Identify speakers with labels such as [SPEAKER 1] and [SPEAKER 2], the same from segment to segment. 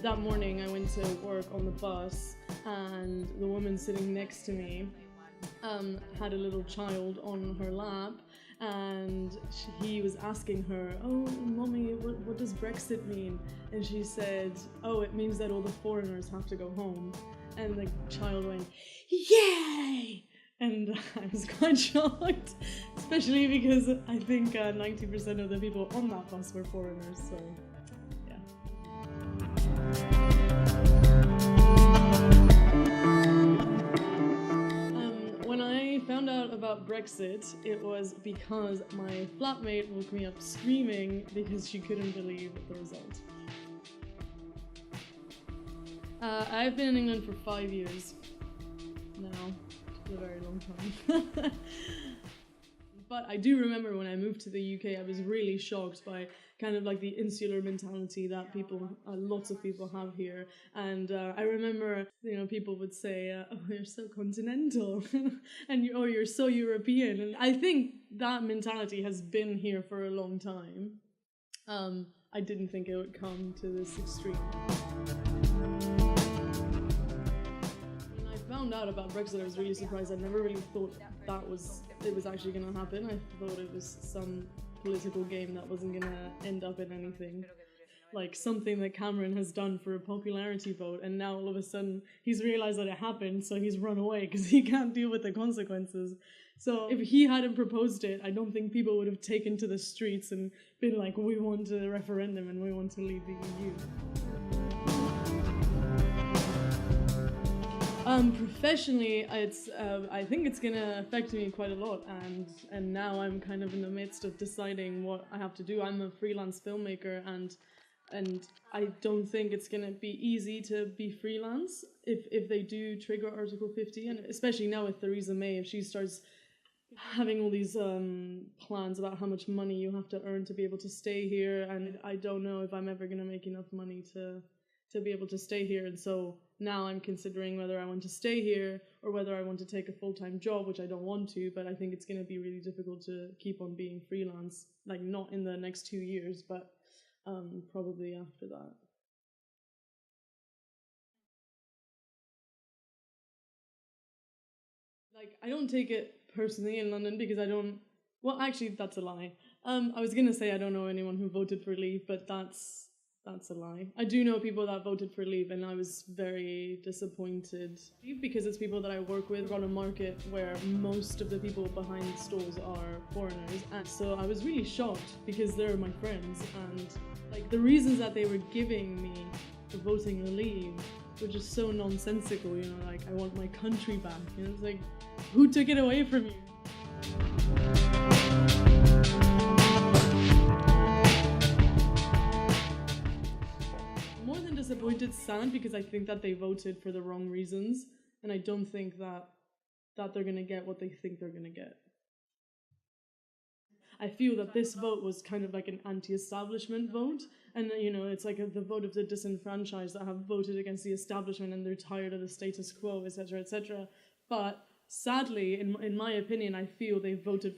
[SPEAKER 1] That morning I went to work on the bus and the woman sitting next to me had a little child on her lap, and he was asking her, "Oh, mommy, what does Brexit mean?" And she said, "Oh, it means that all the foreigners have to go home." And the child went, "Yay!" And I was quite shocked, especially because I think 90% of the people on that bus were foreigners, so yeah. When I found out about Brexit, it was because my flatmate woke me up screaming because she couldn't believe the result. I've been in England for 5 years now. A very long time. But I do remember when I moved to the UK, I was really shocked by kind of like the insular mentality that lots of people have here. And I remember, people would say, "Oh, you're so continental," and you're so European. And I think that mentality has been here for a long time. I didn't think it would come to this extreme. Found out about Brexit, I was really surprised. I never really thought it was actually going to happen. I thought it was some political game that wasn't going to end up in anything. Like something that Cameron has done for a popularity vote, and now all of a sudden he's realised that it happened, so he's run away because he can't deal with the consequences. So if he hadn't proposed it, I don't think people would have taken to the streets and been like, "We want a referendum and we want to leave the EU." Professionally, I think it's gonna affect me quite a lot, and now I'm kind of in the midst of deciding what I have to do. I'm a freelance filmmaker, and I don't think it's gonna be easy to be freelance if they do trigger Article 50, and especially now with Theresa May, if she starts having all these plans about how much money you have to earn to be able to stay here, and I don't know if I'm ever gonna make enough money to be able to stay here. And so now I'm considering whether I want to stay here or whether I want to take a full-time job, which I don't want to, but I think it's going to be really difficult to keep on being freelance, like not in the next 2 years, but probably after that. Like, I don't take it personally in London because well, actually, that's a lie. I was going to say I don't know anyone who voted for Leave, but that's a lie. I do know people that voted for Leave, and I was very disappointed because it's people that I work with on a market where most of the people behind stalls are foreigners, and so I was really shocked because they're my friends, and like the reasons that they were giving me for voting Leave were just so nonsensical. Like, I want my country back. It's like, who took it away from you? Disappointed, sad, because I think that they voted for the wrong reasons, and I don't think that they're gonna get what they think they're gonna get. I feel that this vote was kind of like an anti-establishment vote, and it's like the vote of the disenfranchised that have voted against the establishment and they're tired of the status quo, etc., etc. But sadly, in my opinion, I feel they voted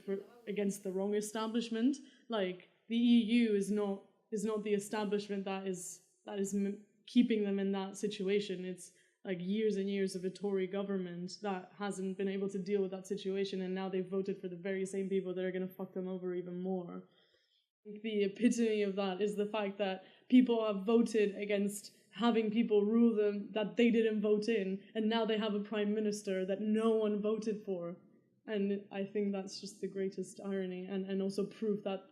[SPEAKER 1] against the wrong establishment. Like, the EU is not the establishment that is keeping them in that situation. It's like years and years of a Tory government that hasn't been able to deal with that situation, and now they've voted for the very same people that are going to fuck them over even more. The epitome of that is the fact that people have voted against having people rule them that they didn't vote in, and now they have a prime minister that no one voted for. And I think that's just the greatest irony, and also proof that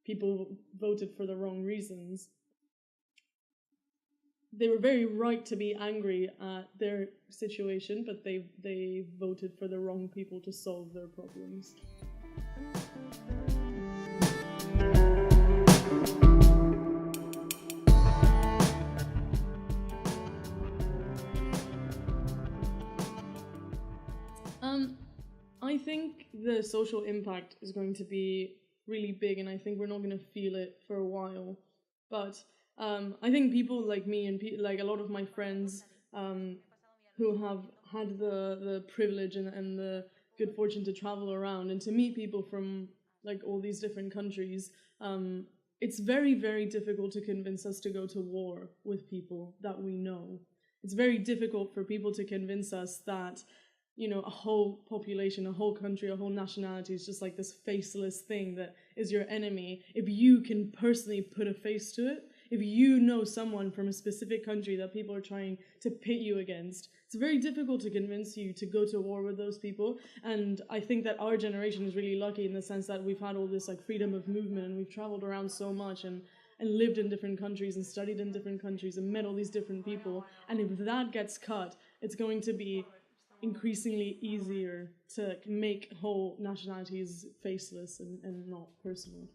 [SPEAKER 1] people voted for the wrong reasons. They were very right to be angry at their situation, but they voted for the wrong people to solve their problems. I think the social impact is going to be really big, and I think we're not going to feel it for a while. But I think people like me and like a lot of my friends who have had the privilege and the good fortune to travel around and to meet people from like all these different countries, it's very, very difficult to convince us to go to war with people that we know. It's very difficult for people to convince us that, you know, a whole population, a whole country, a whole nationality is just like this faceless thing that is your enemy. If you can personally put a face to it, if you know someone from a specific country that people are trying to pit you against, it's very difficult to convince you to go to war with those people. And I think that our generation is really lucky in the sense that we've had all this like freedom of movement, and we've traveled around so much and lived in different countries and studied in different countries and met all these different people. And if that gets cut, it's going to be increasingly easier to make whole nationalities faceless and not personal.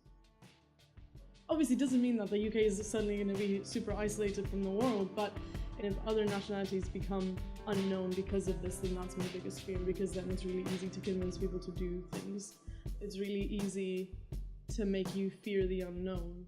[SPEAKER 1] Obviously, it doesn't mean that the UK is suddenly going to be super isolated from the world, but if other nationalities become unknown because of this, then that's my biggest fear, because then it's really easy to convince people to do things. It's really easy to make you fear the unknown.